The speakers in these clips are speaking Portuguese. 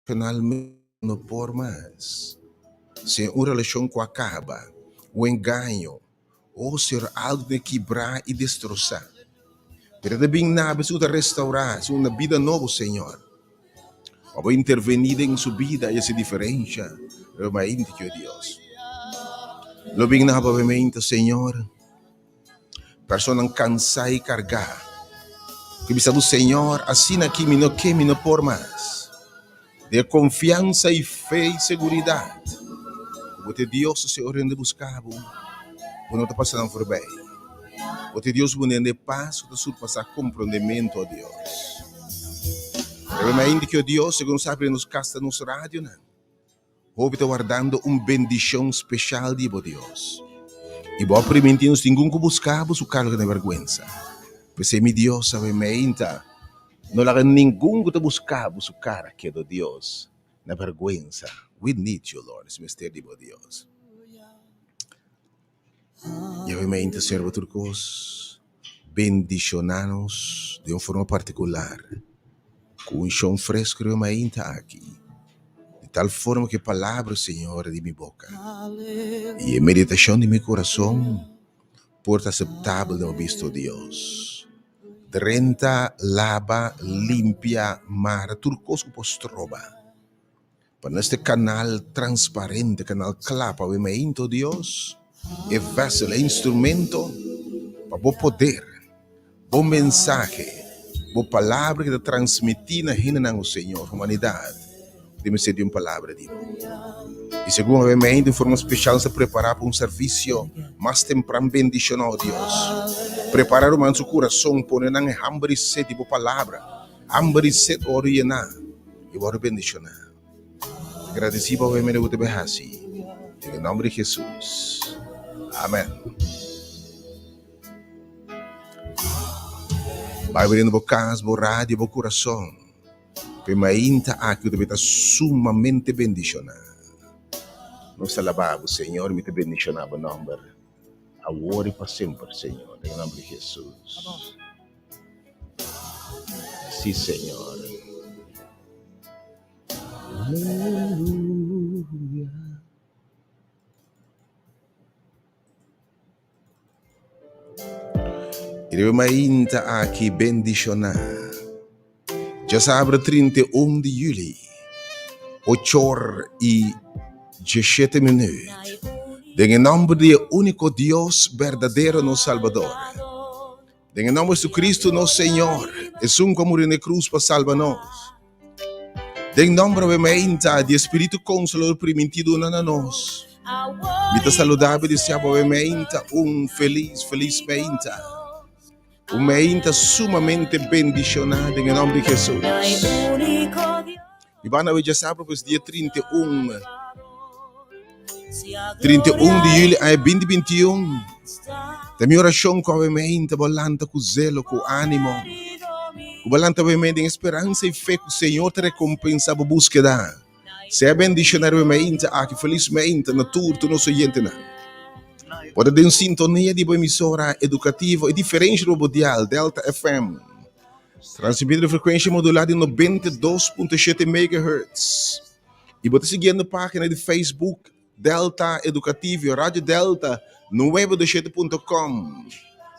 Emocionalmente no por mais. Se uma relação que acaba, o engano, ou se algo de quebrar e destroçar. Pero de bem nada, se restaurar, se uma vida nova, Senhor. Ou intervenir em sua vida e essa diferença, realmente que Deus. Lo bem nada, obviamente, Senhor. Persona cansada e cargar. Que bisa do Senhor, assim aqui me no por mais. De confiança e fé e segurança. Porque Deus, o Senhor, ainda buscava. Não está passando por bem. Porque Deus bonende passo de surpassar compreendimento a Deus. Realmente que Deus, segundo sabe, nos casta nos rádio, né? Houve guardando bendição especial de Deus. E vou permitir-nos ninguém que buscava o cargo de vergonha. Pois mi Deus, sabe, não há ninguém que buscava o cara que é de Deus na vergonha. We need you, Lord, esse mistério de Deus. E obviamente, servo turcos, bendicionanos de uma forma particular, com um chão fresco realmente aqui, de tal forma que a palavra, Senhor, de minha boca e a meditação de meu coração, porta aceitável de visto Deus. 30 lava, limpia, mar, turcos que postroba. Para este canal transparente, canal claro, obviamente, Deus, é vessel, é instrumento para o poder, bom mensagem, boa palavra que te transmitir na o Senhor, humanidade, de ser de uma palavra de Deus. E segundo, obviamente, de forma especial, se preparar para um serviço mais temprano, bendicional, Deus. Preparar o nosso coração, pôr na hambre e sede, boa palavra, hambre e sede, orientar, e bora bendicionar. Agradecido, obviamente, por te berrasi. Em nome de Jesus. Amém. Vai abrindo bocas, rádio, o coração. Permainta aqui, eu estar sumamente bendicionado. Nos alabamos, Senhor, me te bendicionava, nome. Agora e para sempre, Senhor, em nome de Jesus. Sim, Senhor. Aleluia. Irmãinta aqui bendicionar. Já sabe 31 de julho, 8h17. Em nome do único Deus verdadeiro no Salvador. Em nome de Cristo, nosso Senhor. Jesus que morreu na cruz para salvar-nos. Em nome do Espírito Consolador permitido na nós. Me saludável e desejo obviamente feliz menta. Menta sumamente bendicionada em nome de Jesus. E vamos ver já sabe para o dia 31 de julho a 2021. Da minha oração com obviamente volanta com zelo, com ânimo. Volanta obviamente em esperança e fé que o Senhor te recompensa por búsqueda. Seja bendicionado obviamente aqui felizmente na tour do nosso gente. Pode ter uma sintonia de uma emissora educativa e diferente do mundial Delta FM. Transmitido de frequência modulada em 92.7 MHz. E pode seguir na página de Facebook Delta Educativo, Rádio Delta, no web27.com.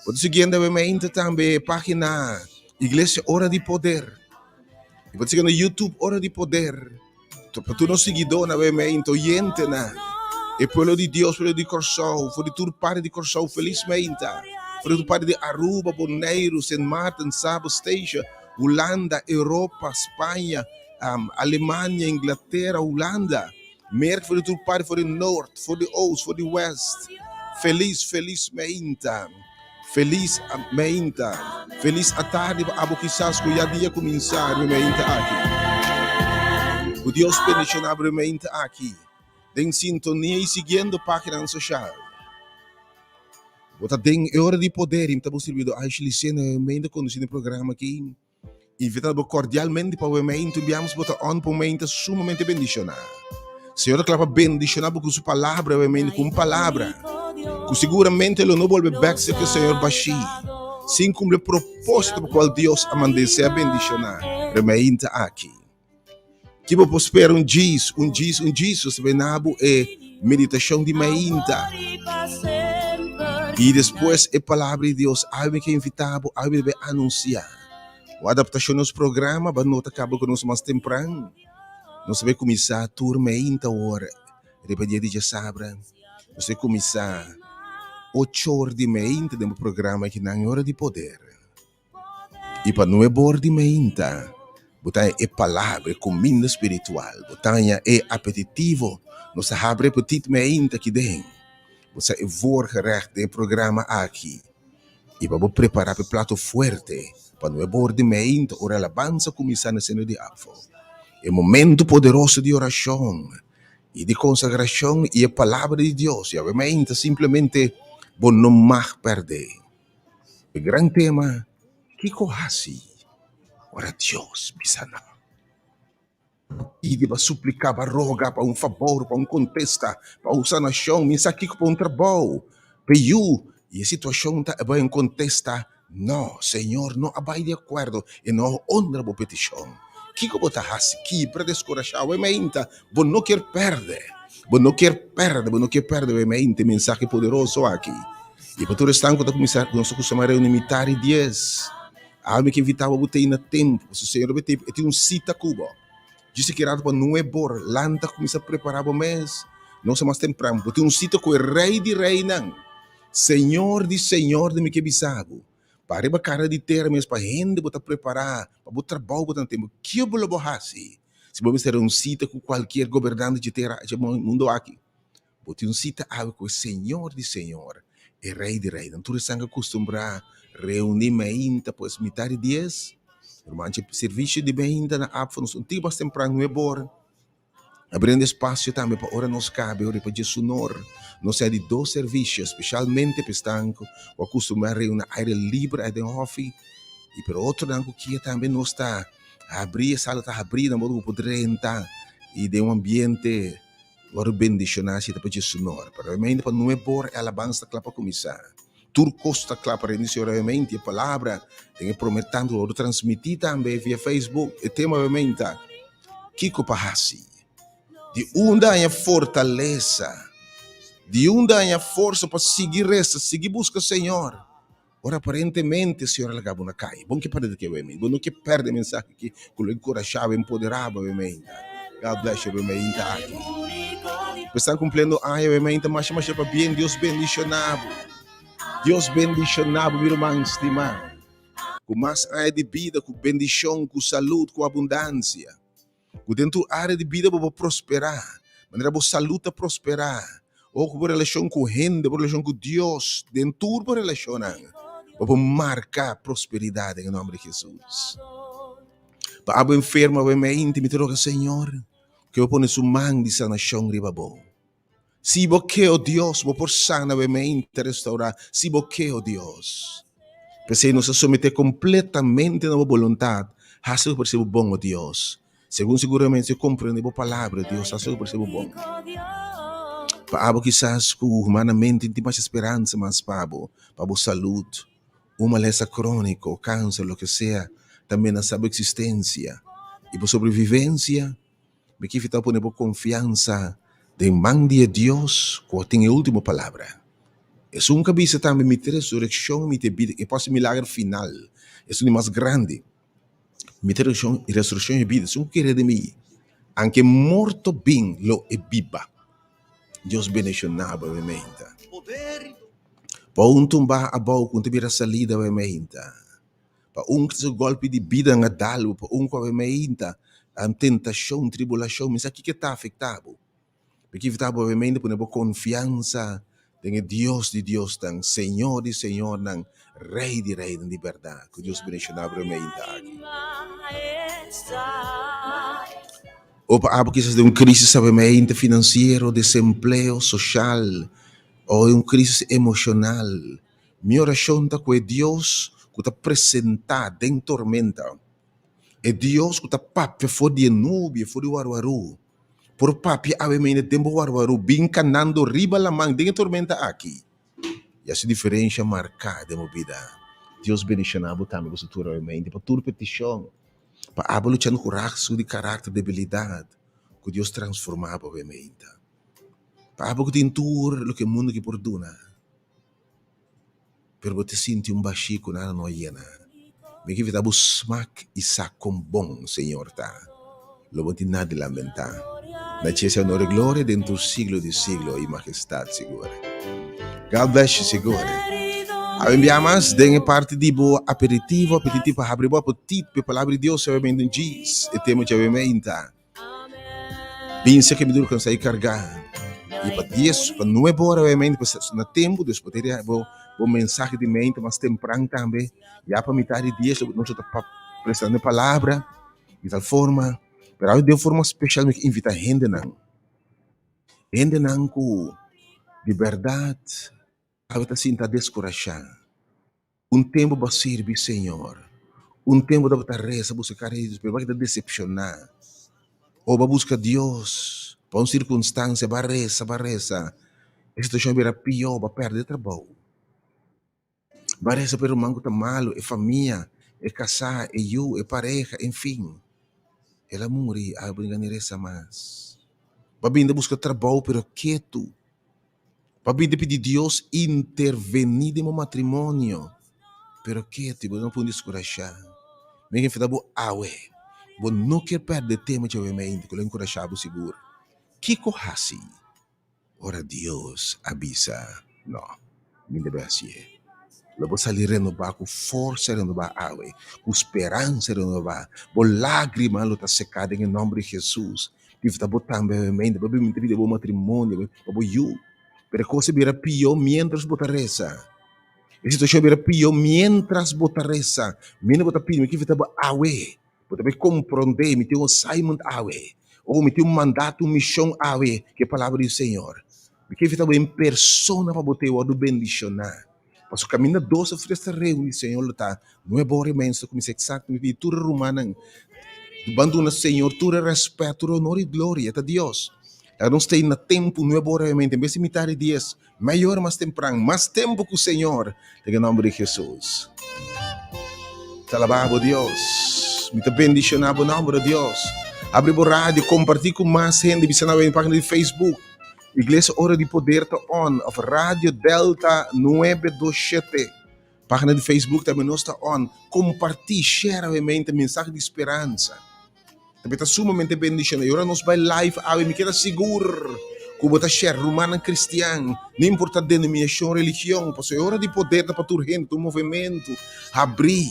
Pode seguir também a página Igreja Hora de Poder. E pode seguir no YouTube Hora de Poder. Para tu não seguidor, novamente, oyente, e pueblo de Deus, pueblo de Corsol, for de tur parte de Corsol, felizmente. For de parte de Aruba, Bonaire, St. Martin, Sabo, Station, Holanda, Europa, Espanha, Alemanha, Inglaterra, Holanda. Merk for de tur parte, for de North, for de Oost, for de West. Felizmente. Feliz a tarde, abo quizás que já dia começar, realmente aqui. O Deus bendicionar realmente aqui. Em sintonia e seguindo a página social. Bota tem hora de poder, e estamos servindo a Xlicena, ainda conduzindo o programa aqui. Invitado cordialmente para o momento, enviamos botar on para o momento sumamente bendicionado. Senhor, clama bendicionado com sua palavra, obviamente, com palavra. Que seguramente ele não volve back se que o Senhor baixi. Sem cumprir o propósito para o qual Deus a mandou ser bendicionado. Realmente aqui. Que vou espera Jesus, venabo é meditação de mainta. E depois é palavra de Deus, algo que invitado, algo que anunciar. A adaptação nos programas, mas não acaba com nós mais temprano. Nós vamos começar a turma ainda hora. Depois de sabra, você começar 8 horas de manhã do programa que na hora de poder. E para não é bor de manhã, botar é palavra, comida espiritual, botar é apetitivo, nós abre petit manhã que tem. Você é voorgerecht do programa aqui. E para preparar para prato forte, para não é bor de manhã, ora alabança começar na cena de afo. É momento poderoso de oração e de consagração e a palavra de Deus. E obviamente simplesmente vou não mais perder. O grande tema, que corrasi, ora Deus, bisana. E de suplicar, para rogar, para favor, para contesta, para usar nação, me aqui para trabalho. Peiu, e a situação está bem contesta. Não, Senhor, não vai de acordo e não honra a petição. Que botar assim, que para descorachar, o ementa, vou não quer perder. Vou não quer perder o ementa, mensagem poderoso aqui. E para todo estanco da começar, nós costumamos limitar 10. A alma que invitava a botar na tempo, se o Senhor tem cita Cuba. Disse que era para não é bor, lanta começa a preparar o mês, não se mais temprano, botar cita com o rei de reina, Senhor de me que bisago. Para a cara de terra, mas para gente botar preparar, para botar trabalho botar tempo, que eu vou borrar-se? Se você ter cita com qualquer governante de terra, de mundo aqui, botar cita com o Senhor, e rei de rei. Não tudo sangue acostumbrar reunir ainda, pois metade de 10. Normalmente serviço de ainda na app, não tem mais temprano, não é bom. Abrindo espaço também para hora nos cabe, hora para Jesus sonor. Nós é de 2 serviços, especialmente para estanco, o acostumar reunir aire livre aí dentro office. E para outro lado que também não está abrir, a sala está abrida, modo que poder entrar e de ambiente agora bendicionar-se para Jesus sonor. Para mim, não é bom, a alabança para começar. Turcosta claro para iniciar realmente a palavra, tem prometendo ou transmitir também via Facebook, e tema realmente, Kiko Pahasi, de onde há fortaleza, de onde há força para seguir essa, seguir busca o Senhor. Ora, aparentemente, o Senhor largava na caia. Bom que perde que realmente, bom que perde a mensagem que o encorajava, empoderava realmente. God bless you, realmente aqui. Estão cumprindo a realmente, mas para bem, Deus bendicionado. Deus bendicionado, meu irmão estimado. Com mais área de vida, com bendição, com saúde, com abundância. Com dentro da área de vida, para prosperar. Maneira para saúde prosperar. Ou com relação com gente, com relação com Deus. Dentro da relação. Para marcar prosperidade em nome de Jesus. Para a enferma, para a íntimo, te roga, Senhor, que eu ponha sua mão de sanação, ribabo. Se você, oh Deus, vou por sana mente restaurar. Se você, oh Deus, para nos submeter completamente na vontade, faça por ser bom, oh Deus. Segundo seguramente se compreende a palavra, Deus, faça por ser bom. Para quizás humanamente tem mais esperança, mas para a saúde, uma lesão crônica, câncer, o que seja, também na sua existência e por sobrevivência, me que ficar por confiança de mão de Deus, que tem a última palavra. É um cabeça também me ressurreição, me vida, e posso milagre final. É o mais grande. Me ressurreição e vida, é um querer de mim. Anche morto bem lo é viva. Deus bendicionava a mente. Para tumbar a boca, quando tiver salida a mente. Para golpe de vida na dalo, para com a mente, a tentação, tribulação, mas aqui que está afetado. Porque está obviamente por uma confiança em Deus de Deus, tan Senhor de Senhor, tan Rei de Rei, de verdade. Que Deus bendicionar realmente aqui. Ou para quizás de crise sabemente financeiro, desemprego social, ou uma crise emocional. Minha oração está com Deus que está apresentado em tormenta. É Deus que está papia fora de nuvem, fora de waruaru. Por papi ave me tempo warwaru bem canando riba la mão de tormenta aqui. E essa diferença marcada na vida. Deus bendicionava também com sua mente para tua petição. Para abalo tinha no coração de caráter, debilidade, que Deus transformava obviamente. Para abalo que tem tudo o que o mundo que perdona. Pero você sente baxico na noiena. Me que vida busmak isa com bom, Senhor, tá? Lobo de nada lamentar. Na tia honor e glória dentro do siglo de siglo e majestade, segura. God bless you, segura. Enviamos dengue parte de boa aperitivo para abrir boa apetite para palavra de Deus, obviamente, diz. E temos que obviamente. Pensa que me duro que sair carregar. E para dias, para não é bom, obviamente, no tempo, Deus poderia bom mensagem de mente, mas temprano também. Já para metade de dias, nós estamos prestando palavra, de tal forma. Mas de forma especial, me invita a gente não. Gente não de verdade, a gente se está descorajado. Tempo para servir, Senhor. Tempo para reza, buscar Deus, para decepcionar. Ou para buscar Deus, para uma circunstância, para reza. A situação era pior, para perder trabalho. Para reza, para o mango está malo, é família, é casar, é eu, é pareja, enfim. Ela morre, a brincadeira reza mais. Para vir buscar trabalho, pero quieto. Para vir pedir Deus intervenir no matrimônio. Pero quieto, não pode descorajar. Ninguém fala, awe. Bo não quer perder tempo de obviamente, que eu encorajava seguro. Que corrasi? Ora Deus avisa. Não, me deve assim. Eu vou sair renovar com força renovar, awe. Com esperança renovar. Com lágrima, ela está secada em nome de Jesus. Que está botando obviamente, para me entregar o matrimônio, para eu. Pero coisa vira pior mientras botar reza. A situação era pior mientras botar reza. Mina botar pior, que estava awe. Botar bem compreender, me tem um assignment awe. Ou me tem um mandato, missão awe, que é a palavra do Senhor. Porque estava em persona para botar o do bendicionar. Mas o caminho doce foi esta reunião, Senhor, tá? Não é bom imenso, como se exacto, me vi tudo romana. Abandona, Senhor, tudo respeito, tudo honor e glória a Deus. Não está no tempo nuevo realmente, em vez de metade de dias, maior, mais temprano, mais tempo que o Senhor, em nome de Jesus. Te alabamos, Deus. Me te bendicionamos, em nome de Deus. Abre o rádio, compartilhe com mais gente, visita na página de Facebook. Igreja Hora de Poder está on, of Rádio Delta 927. Página de Facebook também não está on. Compartilhe, share realmente a mensagem de esperança. Também está sumamente bendicionado. E agora nós vai live, me queda seguro. Como está share, romana cristiano, não importa a denominação, religião, porque é hora de poder para tua gente, tu movimento, abrir.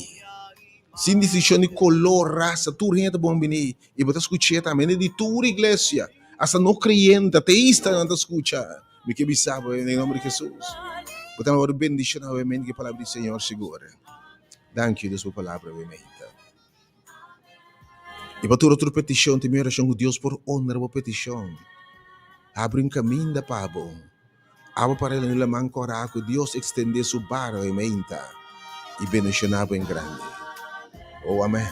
Sem distinção de color, raça, tua gente bom venir. E você escutar também de tua igreja. Hasta não crente, ateísta não escuta. Me que sabe, em nome de Jesus. Portanto, agora bendicionado, obviamente, que a palavra do Senhor segura. Thank you, Deus, por palavra, obviamente. E para toda outra petição, tem minha oração com Deus por honra a petição. Abre um caminho da pabo. Abre para ele no mão coraco, Deus estender sua barra e menta. E bendicionava em grande. Oh, amém.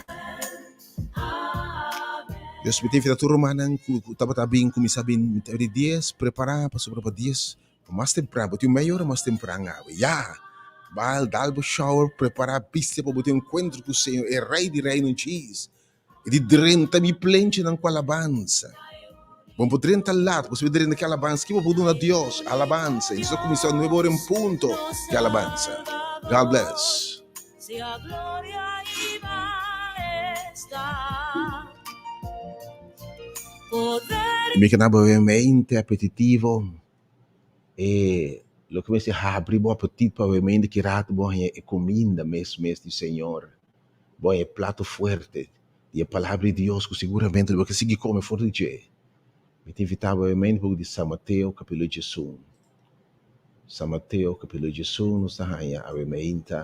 Deus me tem feito tudo romanan, que estava bem, como sabem, de dias, preparar para sobre dias. Mais temprano, tem melhor mais temprano. Já. Vai dar o shower, preparar a pista para ter um encontro com o Senhor. É rei de reino cheese. E de drenta mi plente na alabanza. Vamos poder entrar você vai dizer que alabanza, que vou dar a Deus, alabanza. Isso começou no novo ponto de alabanza. God bless. Mi canaba ovviamente appetitivo e lo que me se abre bom apetite ovviamente que rato bom é comida mesmo do Senhor. Bom é prato forte. E a palavra de Deus, que seguramente vai conseguir comer fora de dia. Me te invitava obviamente para o de São Mateus, capítulo 18. São Mateus, capítulo 18, nos arranha, obviamente,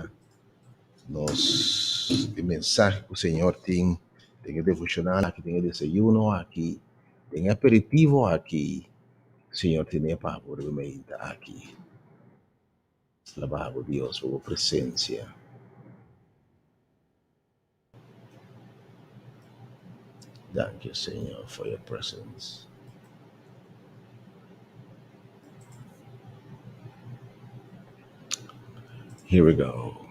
nos de mensagem que o Senhor tem devocional aqui, tem desayuno aqui, tem aperitivo aqui. O Senhor tem a palavra, obviamente, aqui. Alabado Deus por sua presença. Thank you, Senhor, for your presence. Here we go.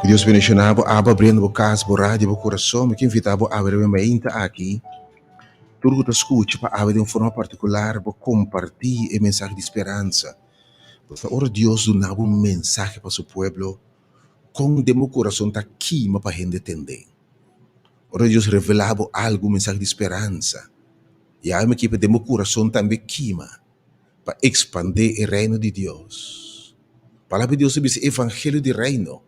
Deus mencionava, aba abrindo o caso, o rádio, o coração, que invitava a abrir uma mente aqui. Tudo que escute para abrir de uma forma particular, para compartilhar a mensagem de esperança. Porque ora Deus dá um mensagem para o seu povo, com o meu coração está aqui, para a gente entender. Ora Deus revelava algo, mensagem de esperança. E a minha equipe de meu coração também queima para expandir o reino de Deus. A palavra de Deus diz evangelho de reino.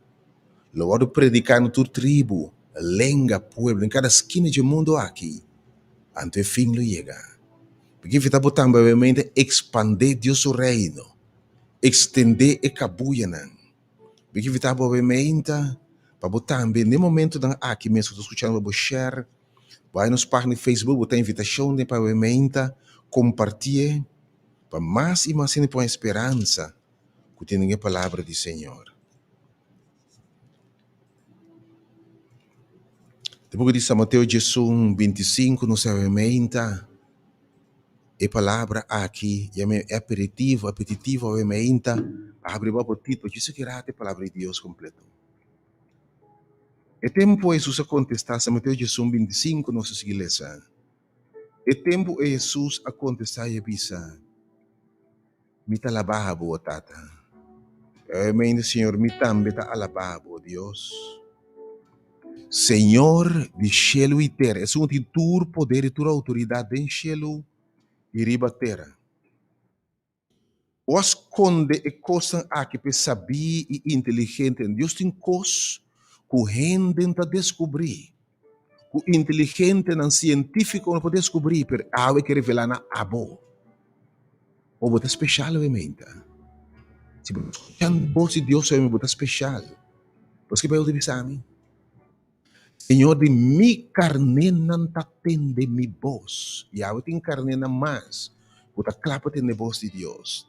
Logo predicando tua tribo, lenga, pueblo, em cada esquina do mundo aqui. Ante o fim lo chega. Porque está botando realmente expandir Deus o reino. Estender e cabuia não. Porque está realmente para botar bem no momento da aqui mesmo estou escutando para share, vai nos páginas no Facebook, botar invitação de para realmente compartilhar para mais e mais gente põe esperança que tem a palavra do Senhor. Depois de São Mateus 25, nos ferramenta, a palavra aqui, é aperitivo, ferramenta, abre o título, isso que era a palavra de Deus completo. E tempo Jesus a contestar, São Mateus 25, nossa igreja. E tempo Jesus a contestar e bisa, me talababo, tata. Amém, Senhor, me também ta alababo, Deus. Senhor de cielo e terra, é um tur poder e tua autoridade em cielo e riba terra. Os conde e coisa aqui para saber e inteligente, Deus tem coisas que o gente tenta descobrir. O inteligente não científico não pode descobrir, pero há que revelar na abo. O botar especial, obviamente. Se você escuchando a voz de Deus, é botar especial. Porque vai ouvir mim. Senhor, de mi carne não atende mi voz. E eu tenho carne na mais. Botar clapa atende a voz de Deus.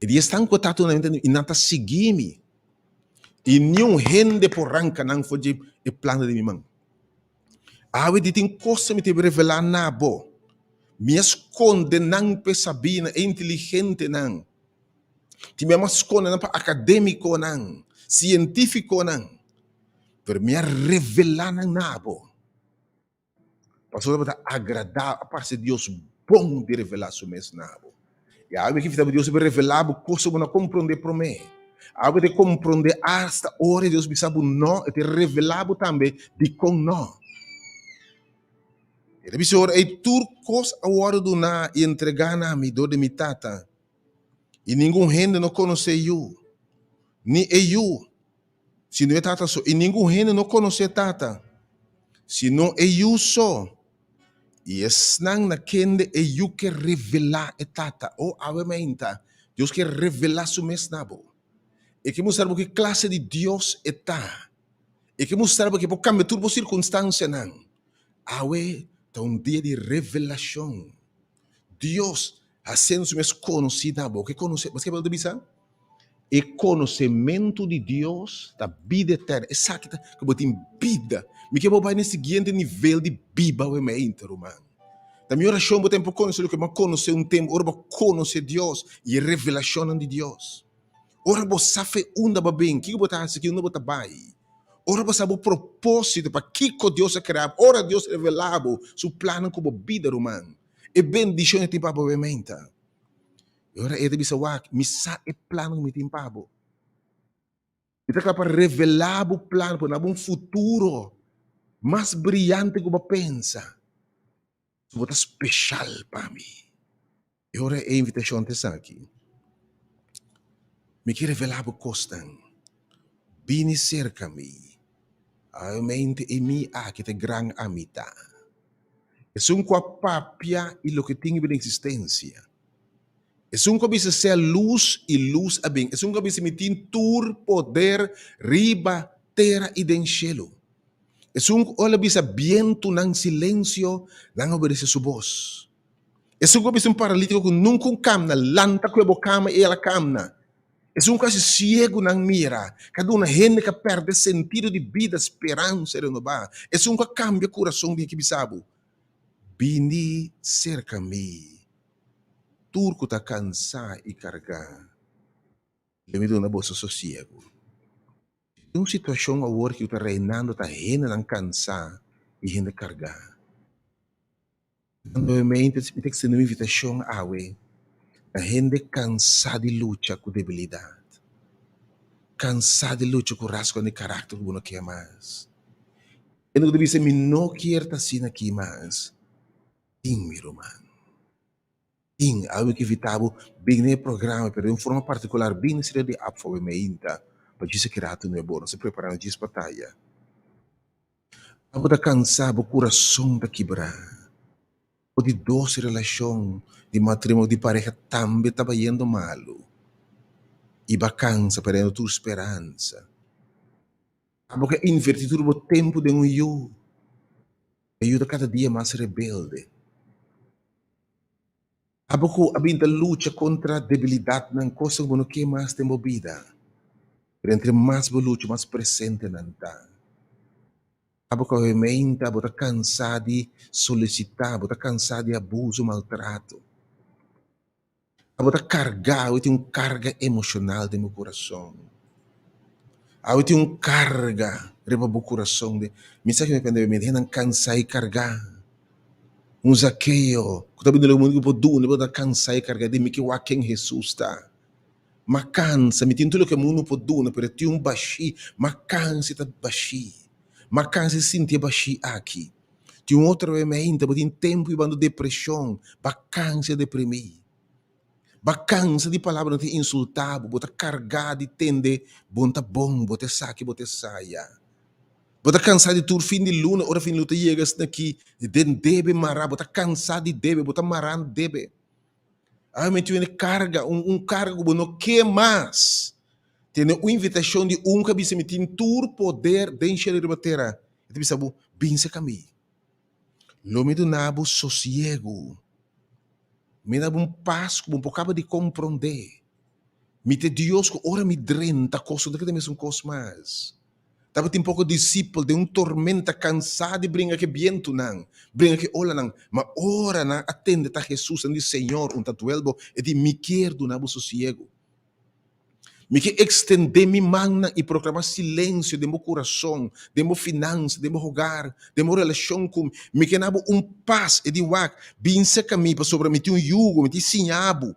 E Deus está em contato e não está seguindo. E nenhum rende por ranca não foi o plano de minha mãe. A de tem coisa me te revelar na bo. Me esconde não pesabina, é inteligente não. Ti me esconde não para acadêmico não, científico não. Pero me revelar na bo. Pastor para agradar a parte de Deus bom de revelar seu mesmo na bo. E a que fita Deus vai revelar coisa que não compreender por mim. A de compreender hasta hora Deus me sabe não, e te revelar também de com não. E depois ora é turcos a hora do na e entregar na mi do de mi tata. E ninguém rende não conhece eu. Ni eu. Se não é tata só. E ninguém rende não conhece tata. Se não é eu só. E esnang na kende é eu que revelar é tata. Ou obviamente, Deus quer revelar su mesnabo. E que mostrar que classe de Deus está. E que mostrar que por cambiar tudo circunstância não. Awe, tá dia de revelação. Deus fazendo su mes conhecida. Que conhece, mas que pode dizer? E conhecimento de Deus da vida eterna. Exato, que botem vida. Me que vou nesse seguinte nível de biba o meu interumano. Da minha oração, eu tenho conhecer o que eu conhecer tempo, ora eu conhecer Deus e revelação de Deus. Ora eu sabe onde vai bem, que eu botar aqui, onde botar vai. Ora eu sabe o propósito para que Deus é criado. Ora Deus revelava seu plano como vida humana. E bendição tem para o mente. Ora ele bisa wak, misa e plano que me tem para. Kita para revelar o plano para um futuro mais brilhante que eu pensa. Isso é especial para mim. E ora a invitação te aqui. Me quer revelar o costan. Bini cerca me. A mente e mi a que te gran amita. É um papia e lo que tem em existência. É um que ser luz e luz a bem. É um que me tem tur poder riba terra e den cielo. É um que olha bisa viento nang silêncio nang obedece sua voz. É um que um paralítico que nunca camna lanta que a cama e ela camna. É um caso cego nang mira. Cada uma gente que perde sentido de vida, esperança renovar. É um que cambia o coração de que bisabo. Bini cerca-me. Turco tá cansar e carregar. Ele me dá uma bolsa sossego. Yung sitwasyon agora que está reinando está rena ng kansa e renda carga. Normalmente, tem que ser uma invitação awe, a rende cansada de luta com debilidade. Cansada de luta com rasgo de caráter que não quer mais. E não deve ser, me não quer estar assim aqui mais. Tim, meu irmão. Tim, algo que evitava bem no programa, pero de uma forma particular, bem na cidade de Apfobemeinta, para dizer que rato não é bom, se preparando de batalha. Abo da cansado, o coração da quebrar. O de doce relação de matrimônio de pareja também estava indo malo. E vacança para a tua esperança. Porque invertir todo o tempo de um eu. Ajuda cada dia mais rebelde. Aboko abinda luta contra a debilidade na coisa que não quer mais tem vida. Pero entre mais luta, mais presente não está. Aboko realmente bota cansado de solicitar, bota cansado de abuso, maltrato. Bota cargar, eu tenho carga emocional de meu coração. Eu tenho carga, reba meu coração de, me sabe que me pende, não cansar e cargar. Um Zaqueu, que também no mundo que pode bota cansar e cargar de mim que o quem Jesus está. Ma cansa, mi tintulo che mundo può dare, per ti un bashi, ma cansa ta bashi. Ma cansa sinti bashi aqui. Ti un outro momento, but in tempo quando depressão, ba cansa deprimi. Ba cansa di palavra ti insultavo, bota carga di tende, bonta bom, bota saki, bota saia. Bota cansado de tur fim de luna, ora fim de luta llegas aqui, den debe mará, bota cansado de debe, bota maran debe. Me tive carga, cargo, não que mais. Tem uma invitação de que bisa me tem tur poder de encher a batera. E bisa bu bem se caminho. Lo me do nabo sossego. Me dá paz, um pouco de compreender. Me te Deus que ora me drenta coisa daquele mesmo coisa mais. Tava tem pouco discípulo de tormenta cansado de brincar que viento não, brinca que olha não, mas ora não atende a Jesus e diz Senhor um tatuelbo e de me quer do nabo sossego. Me que extender minha mão e proclamar silêncio de meu coração, de meu finança, de meu hogar, de minha relação com me que nabo paz e de wak, bem se caminho para sobre me ter jugo, me ter sinhabo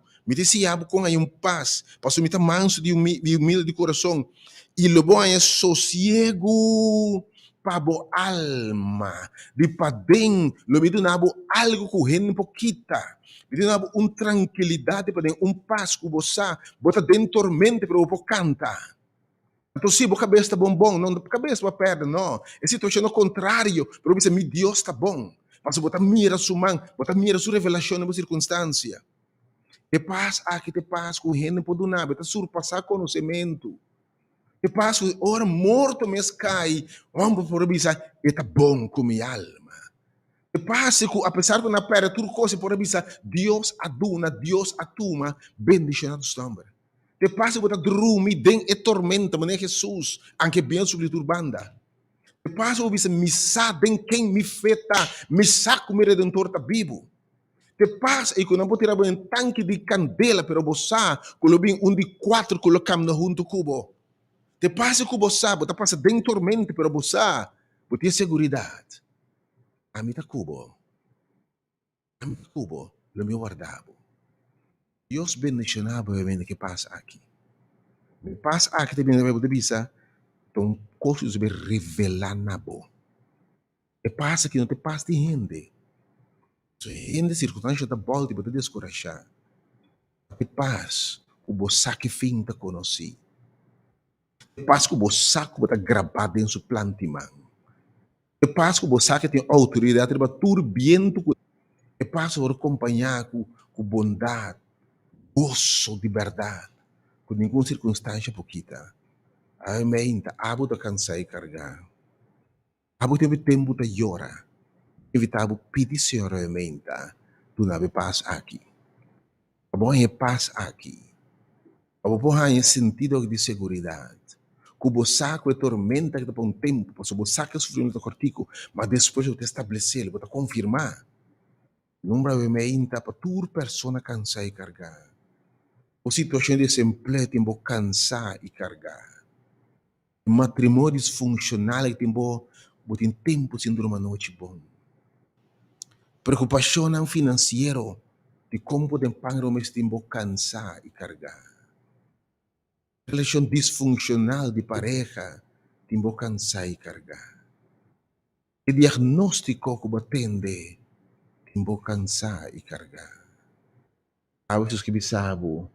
com aí paz, para me ter manso de humilde de coração. E lo bom é sossego para a alma, de para dentro, lo me nabo algo correndo pouquita. Me dá tranquilidade para paz que você bota dentro tormenta para você cantar. Então, se a cabeça está bom, não, a cabeça vai perder, não. É situação contrário, para você, meu Deus está bom. Mas você mira sua mão, você mira sua revelação na circunstância. Te paz aqui, te paz com o reino por do nada, te surpassar conhecimento. Te paz com hora morto, mas cai, vamos por isso, está bom com minha alma. Passa que, apesar de na perda tudo coisa por avisa, Deus aduna, Deus atuma, bendicionado estamos. Te passa que dormir den e tormenta, mas Jesus, anche bem sobre turbanda. Te passa que você me sabe den quem me feta, me saco me redentor tá vivo. Te passa e quando não pode tirar um tanque de candela, pero você, colobin de 4 colocamos junto cubo. Te passa que você, você passa den tormenta, pero você, você tem segurança. Amita cubo. Cubo, lo meu guardavo. Deus bendicionava obviamente que passa aqui. Passa aqui também na Bíblia bisa, então coisas be revelar na bo. E passa que não te passa de rende. So rende circunstância da volta e botar descorachar. Te passa o bossa que finta conheci. Te passa o bossa que botar gravado dentro do plantimão. Te passa o bossa que tem autoridade para turbiento. Te passa o acompanhar com bondade. Gozo de verdade, com nenhuma circunstância pouquita. Amém. Abo da cansar e carregar. Abo teve tempo da llorar. Evitava pedir Senhor, amém. Tu não paz aqui. Abo é paz aqui. Abo põe sentido de segurança. Cubo saco e tormenta que por um tempo, posso o saco sofrimento cortico, mas depois eu te estabelecer, vou te confirmar. Não brevemente para toda pessoa cansar e carregar. A situação de desemprego tem que cansar e carregar. Matrimônio disfuncional que tem botem tempo sem dormir uma noite bom. Preocupação não financeiro de como podem pagar o mês tempo cansar e carregar. Relação disfuncional de pareja tempo cansar e carregar. O diagnóstico que batende tempo cansar e carregar. Há pessoas que bisabo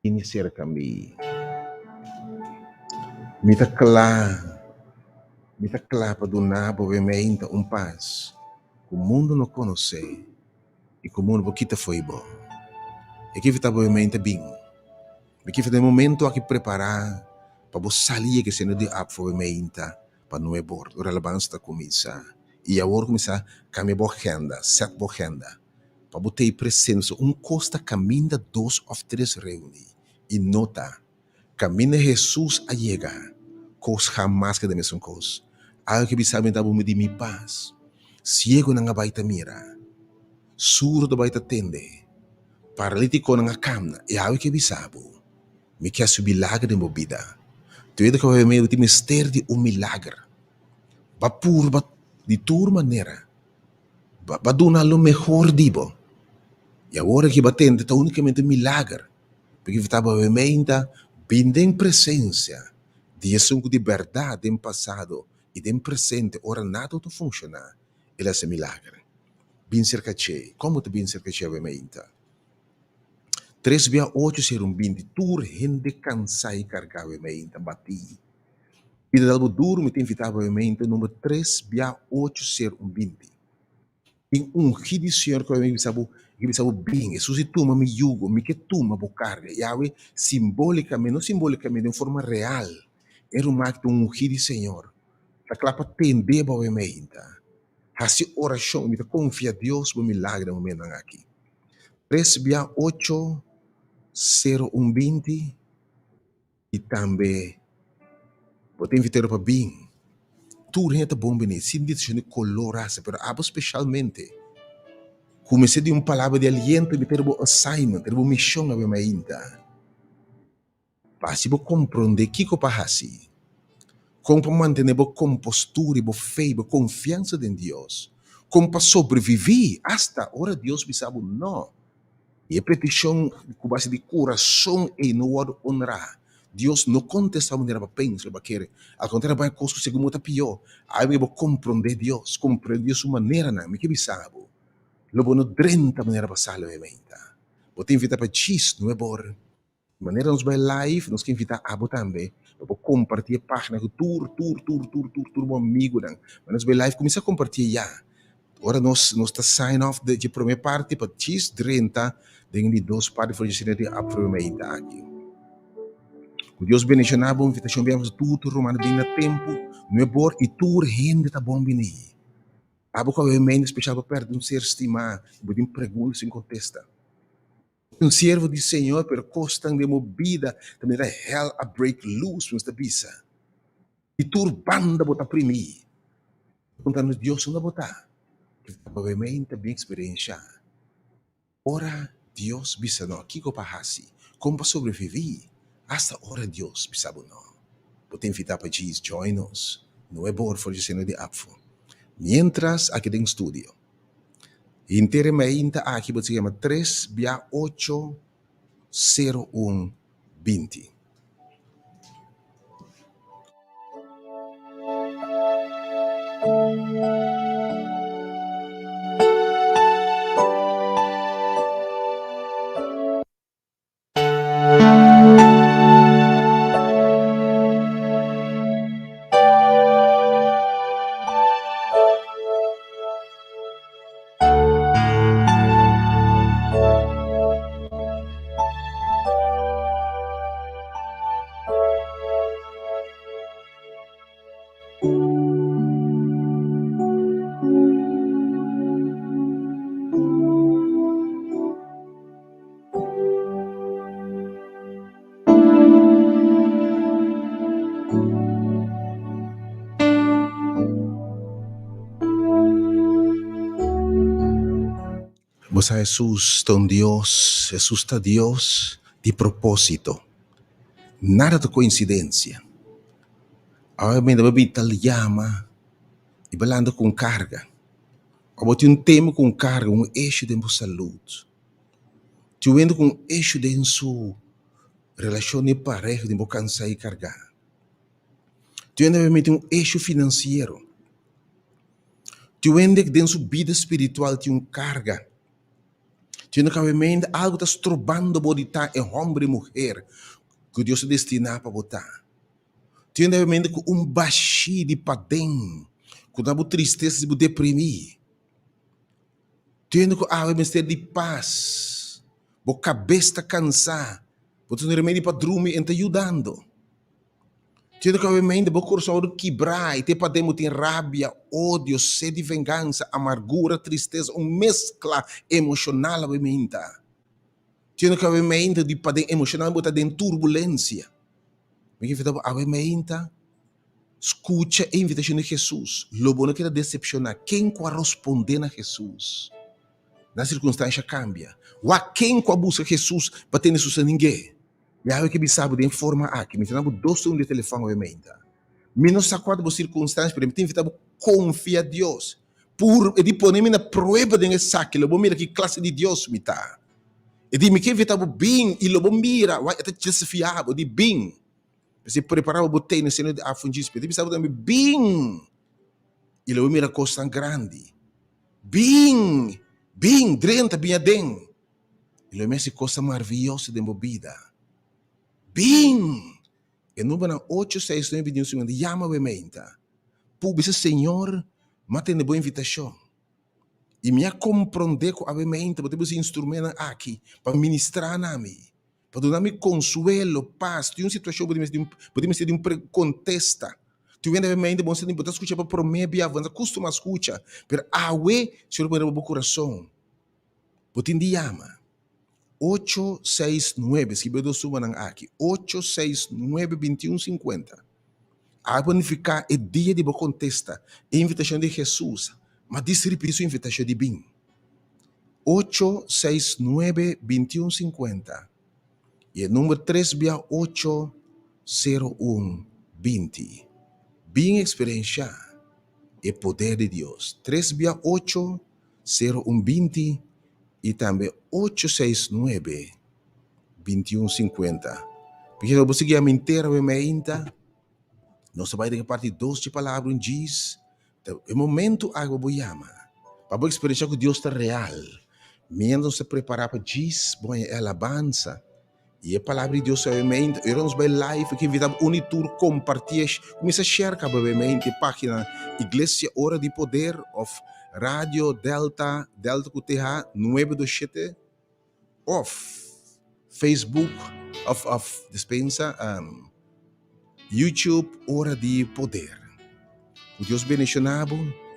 iniciar kami. Mita claro para donar movimento paz. O mundo não conhece e o mundo não foi bom. E que está movimento bem. E que tem momento aqui preparar para você sair que se não de movimento para não é bom. O relevância está começar. E agora começar a cambiar a agenda, set a agenda. Para você ter presença, costa caminha 2 ou 3 reuniões. E nota, caminha Jesus a chegar. Cos jamás que da mesma coisa. Algo que bisa mentar bumi de mi paz. Ciego na nga baita mira. Surdo baita tende. Paralítico na nga kamna. E algo que bisabo. Me quer subir milagre de mo vida. Tu é que vai meio de mistério de milagre. Ba pur de toda maneira. Ba donar lo melhor dibo. E agora que batende tá unicamente milagre. Porque estava vivendo bem presença. De Jesus de verdade em passado e de presente, ora nada tu funciona. Ele é milagre. Bem cerca de como tu bem cerca de vivendo. 3/8 ser 20, tur gente cansa e carregar vivendo, bati. E de algo duro me tem invitado vivendo, número 3/8 ser 20. Em hidi Senhor que me sabe bem, Jesus e tuma me jugo, me que tuma bo carga. Yahweh simbolicamente, não simbolicamente, de forma real. Era um hidi Senhor. A clapa tende para o emenda. Assim oração, me confia a Deus por milagre no momento aqui. 3/8 0:20 e também vou te invitar para bem. Tudo é bom bem, sim de colorasa, pero abo especialmente. Comecei de uma palavra de aliento, me ter um assignment, ter uma missão a minha ainda. Para se compreender que eu faço. Como para manter a compostura, a fé, a confiança em Deus. Como para sobreviver hasta a hora Deus me sabe não. E a petição com base de coração e não pode honrar. Deus não contesta a maneira para pensar, para querer. Ao contrário, vai coisa que muito pior. Aí eu vou compreender Deus, compreender sua maneira, não, me que me sabe. Lobo no 30 maneira para salvar a mente. Vou te invitar para X, não é bom. De maneira nos vai live, nos que invitar a abo também. Para compartilhar a página, tour, um amigo. Mas nos vai live, começa a compartilhar. Agora nós está sign off de primeira parte para X 30, de 2 partes para a aproveitar aqui. Que Deus bendiga a boa invitação, viemos tudo, romano bem na tempo, não é bom, e tudo rende tá bom bem. Abo com a mente especial para perder ser estimado, podem perguntar sem contesta. Um servo de Senhor, pero costam de movida, também é hell a break loose, mas da bisa. E tudo banda botar primir. Contando Deus não botar. Provavelmente bem experiência. Ora Deus bisa não, que pahasi, como para sobreviver, hasta ora Deus bisa não. Podem invitar para Jesus, join us. Não é bom for de de apfo. Mientras aqui tem estúdio. Inteiramente aqui você chama 3/8 0120. Você Jesus está Deus, Jesus está Deus de propósito. Nada de coincidência. Obviamente, vai italiana e balando com carga. Ou tem um tema com carga, um eixo de saúde. Tu vendo com um eixo de sua relação de pareja, de cansar e cargar. Tu vendo obviamente um eixo financeiro. Tu vendo que dentro sua vida espiritual tem um carga. Tu vendo que obviamente algo está estrobando bodita é homem e mulher que Deus se destina para botar. Tu vendo obviamente que um baixi de padem, que dá tristeza e deprimir. Tendo que há um mistério de paz. A cabeça está cansada. Você não remédio para dormir e está ajudando. Tendo que obviamente o coração quebrar e te podemos ter rabia, ódio, sede de vingança, amargura, tristeza, uma mescla emocional obviamente. Tendo que obviamente de poder emocional botar dentro turbulência. Mas que obviamente escuta a invitação de Jesus. Lobo não quer decepcionar quem corresponde a Jesus. Na circunstância cambia. Wa quem com a busca Jesus para ter isso sem ninguém. E aí que me sabe de forma aqui, me tenho dois de telefone obviamente. Menos a quatro circunstâncias, para me ter invitado confia a Deus. Por e de poner-me na prova de saque, lobo mira que classe de Deus me tá. E de me que invitado bem e lobo mira, vai até desafiado de bem. Se preparar o botei no seno de afundis, de sabe também bem. E lobo mira coisa grande. Bem, bem, drenta, bem adem. E lo mesmo coisa maravilhosa de vida. Bem, e número 869 chama o menta. Público Senhor, mate uma boa invitação. E me compreender com a menta, temos instrumento aqui para ministrar a mim, para dar-me consuelo, paz. Tem uma situação podemos ter um contexto. Tu vem da mente, você não pode escutar para prometer, avançar, costuma escutar, mas a we, Senhor, para o coração. Você chama 869, se eu subo aqui, 869-2150. A bonificar é dia de boa contesta, a invitação de Jesus, mas distribuir sua invitação de bem. 869-2150. E o número 3680120. Bem experiência e poder de Deus. 3680120 e também 869-2150. Porque eu vou seguir a mentira, nós vamos ter parte 2 de palavras em diz. É momento água boiama. Para a experiência que Deus está real. Menos se preparar para diz, bom, é alabança. E a palavra de Deus, obviamente, iremos para live, que invitamos unitur, compartilhar, começa a share, obviamente, página Igreja Hora de Poder, of Rádio Delta QTH 927, of Facebook, of dispensa, YouTube, Hora de Poder. O Deus bendicionado,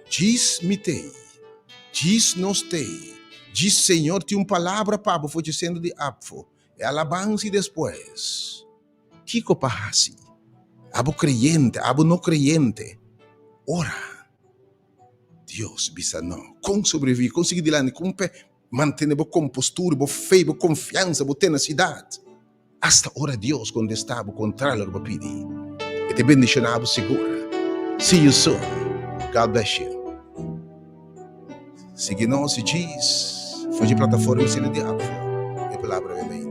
diz mitei, diz nos tei, diz Senhor, tem uma palavra para foi dizendo de apfo, é alabança e depois. Kiko pahasi, abo creyente, abo não creyente, ora, Deus bisa não, com sobreviver, conseguir de lá, com manter boa compostura, boa fé, boa confiança, boa tenacidade. Hasta ora Deus, quando está o contrário que pedir. E te bendicionado segura. See you soon. God bless you. Siga-nos e diz, foi de plataforma e de Apple. E palavra obviamente.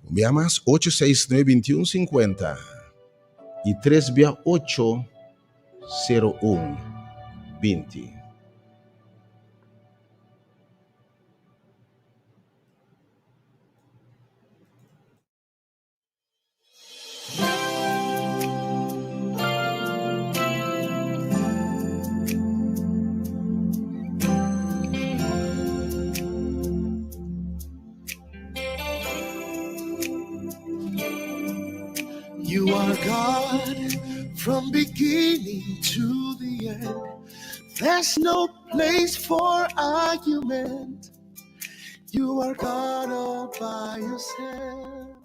Me amas 869-2150 e 3680120. You are God from beginning to the end. There's no place for argument. You are God all by yourself.